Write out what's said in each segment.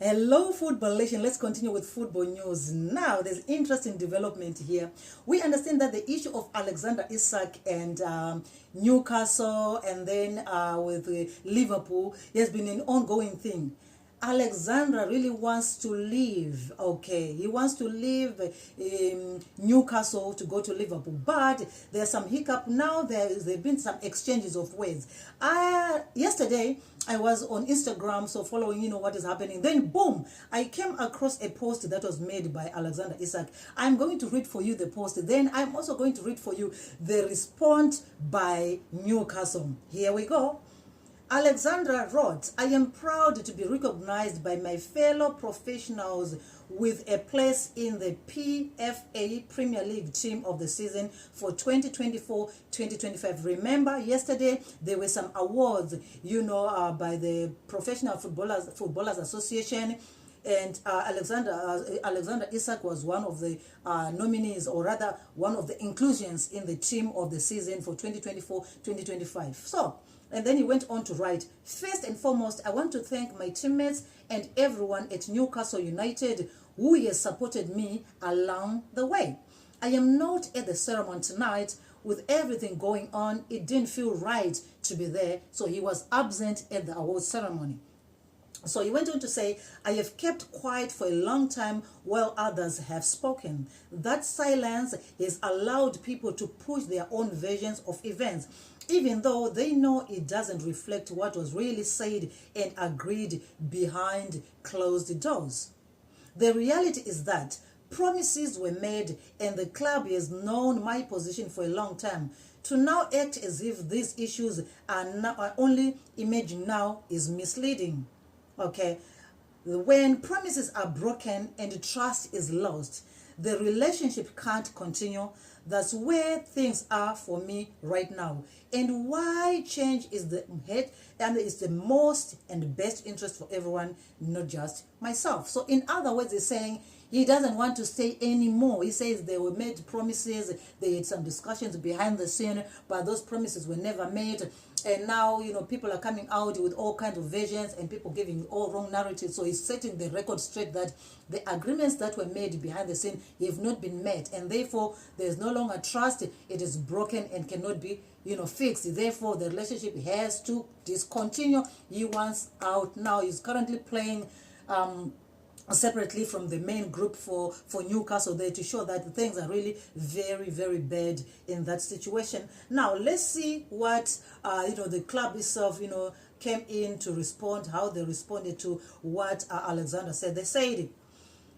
Hello, Football Nation. Let's continue with football news. Now, there's interesting development here. We understand that the issue of Alexandar Isak and Newcastle and then with Liverpool has been an ongoing thing. Alexandra really wants to leave, okay? He wants to leave Newcastle to go to Liverpool, but there's some hiccup now. There's been some exchanges of words. Yesterday, I was on Instagram, so following, what is happening. Then, boom, I came across a post that was made by Alexandar Isak. I'm going to read for you the post. Then I'm also going to read for you the response by Newcastle. Here we go. Alexandra wrote, I am proud to be recognized by my fellow professionals with a place in the PFA Premier League team of the season for 2024-2025. Remember, yesterday there were some awards, by the Professional Footballers Association, and Alexandar Isak was one of the nominees, or rather one of the inclusions in the team of the season for 2024-2025. So, and then he went on to write, first and foremost, I want to thank my teammates and everyone at Newcastle United who has supported me along the way. I am not at the ceremony tonight. With everything going on, it didn't feel right to be there, so he was absent at the award ceremony. So he went on to say, I have kept quiet for a long time while others have spoken. That silence has allowed people to push their own versions of events, even though they know it doesn't reflect what was really said and agreed behind closed doors. The reality is that promises were made and the club has known my position for a long time. To now act as if these issues are only emerging now is misleading. Okay, when promises are broken and trust is lost, the relationship can't continue. That's where things are for me right now, and why change is the head and is the most and best interest for everyone, not just myself. So in other words, he's saying he doesn't want to stay anymore. He says they were made promises, they had some discussions behind the scene, but those promises were never made. And now, people are coming out with all kinds of versions and people giving all wrong narratives. So he's setting the record straight that the agreements that were made behind the scene have not been met. And therefore, there's no longer trust. It is broken and cannot be, fixed. Therefore, the relationship has to discontinue. He wants out now. He's currently playing separately from the main group for Newcastle there to show that things are really very, very bad in that situation. Now, let's see what, the club itself, came in to respond, how they responded to what Alexandar said. They said,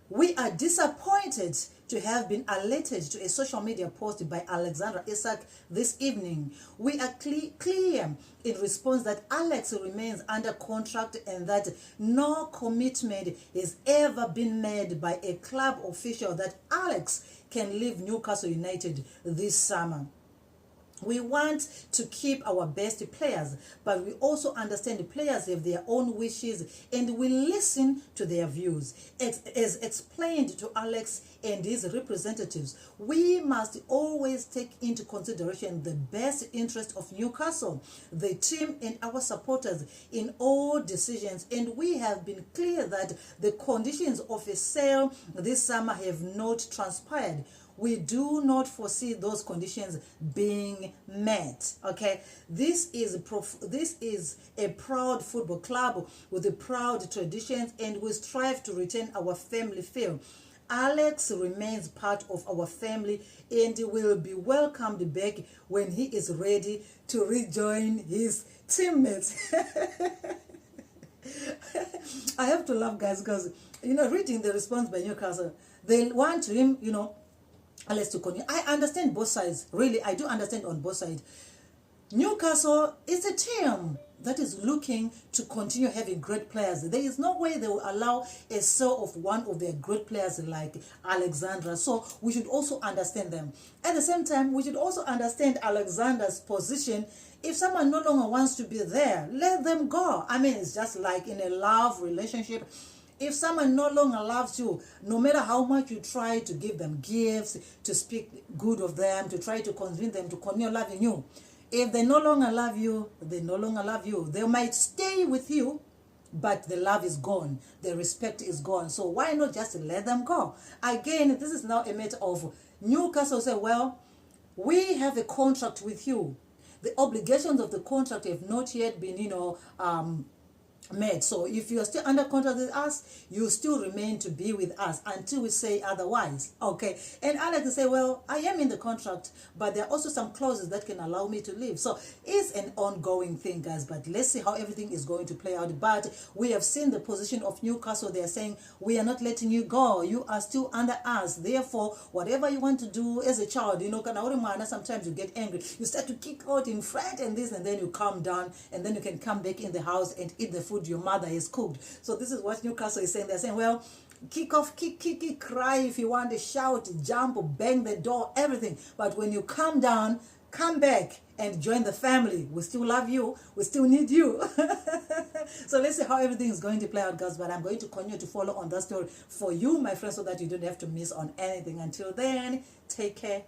we are disappointed to have been alerted to a social media post by Alexandar Isak this evening. We are clear in response that Alex remains under contract and that no commitment has ever been made by a club official that Alex can leave Newcastle United this summer. We want to keep our best players, but we also understand the players have their own wishes and we listen to their views. As explained to Alex and his representatives, we must always take into consideration the best interest of Newcastle, the team and our supporters in all decisions, and we have been clear that the conditions of a sale this summer have not transpired. We do not foresee those conditions being met. Okay, this is a proud football club with a proud traditions, and we strive to retain our family feel. Alex remains part of our family and will be welcomed back when he is ready to rejoin his teammates. I have to laugh, guys, because reading the response by Newcastle, they want him, Alex to continue. I understand both sides. Really, I do understand on both sides. Newcastle is a team that is looking to continue having great players. There is no way they will allow a sale of one of their great players like Alexandra. So we should also understand them. At the same time, we should also understand Alexander's position. If someone no longer wants to be there, let them go. I mean, it's just like in a love relationship. If someone no longer loves you, no matter how much you try to give them gifts, to speak good of them, to try to convince them to continue loving you, if they no longer love you, they no longer love you. They might stay with you, but the love is gone, the respect is gone. So why not just let them go? Again, this is now a matter of Newcastle say, well, we have a contract with you. The obligations of the contract have not yet been, met. So if you are still under contract with us, you still remain to be with us until we say otherwise. Okay. And I like to say, well, I am in the contract, but there are also some clauses that can allow me to leave. So it's an ongoing thing, guys, but let's see how everything is going to play out. But we have seen the position of Newcastle. They are saying, we are not letting you go. You are still under us. Therefore, whatever you want to do as a child, sometimes you get angry. You start to kick out in front and this, and then you calm down, and then you can come back in the house and eat the food your mother has cooked. So this is what Newcastle is saying. They're saying, well, kick off, kick, cry if you want to, shout, jump, bang the door, everything. But when you calm down, come back and join the family. We still love you. We still need you. So let's see how everything is going to play out, guys. But I'm going to continue to follow on that story for you, my friends, so that you don't have to miss on anything. Until then, take care.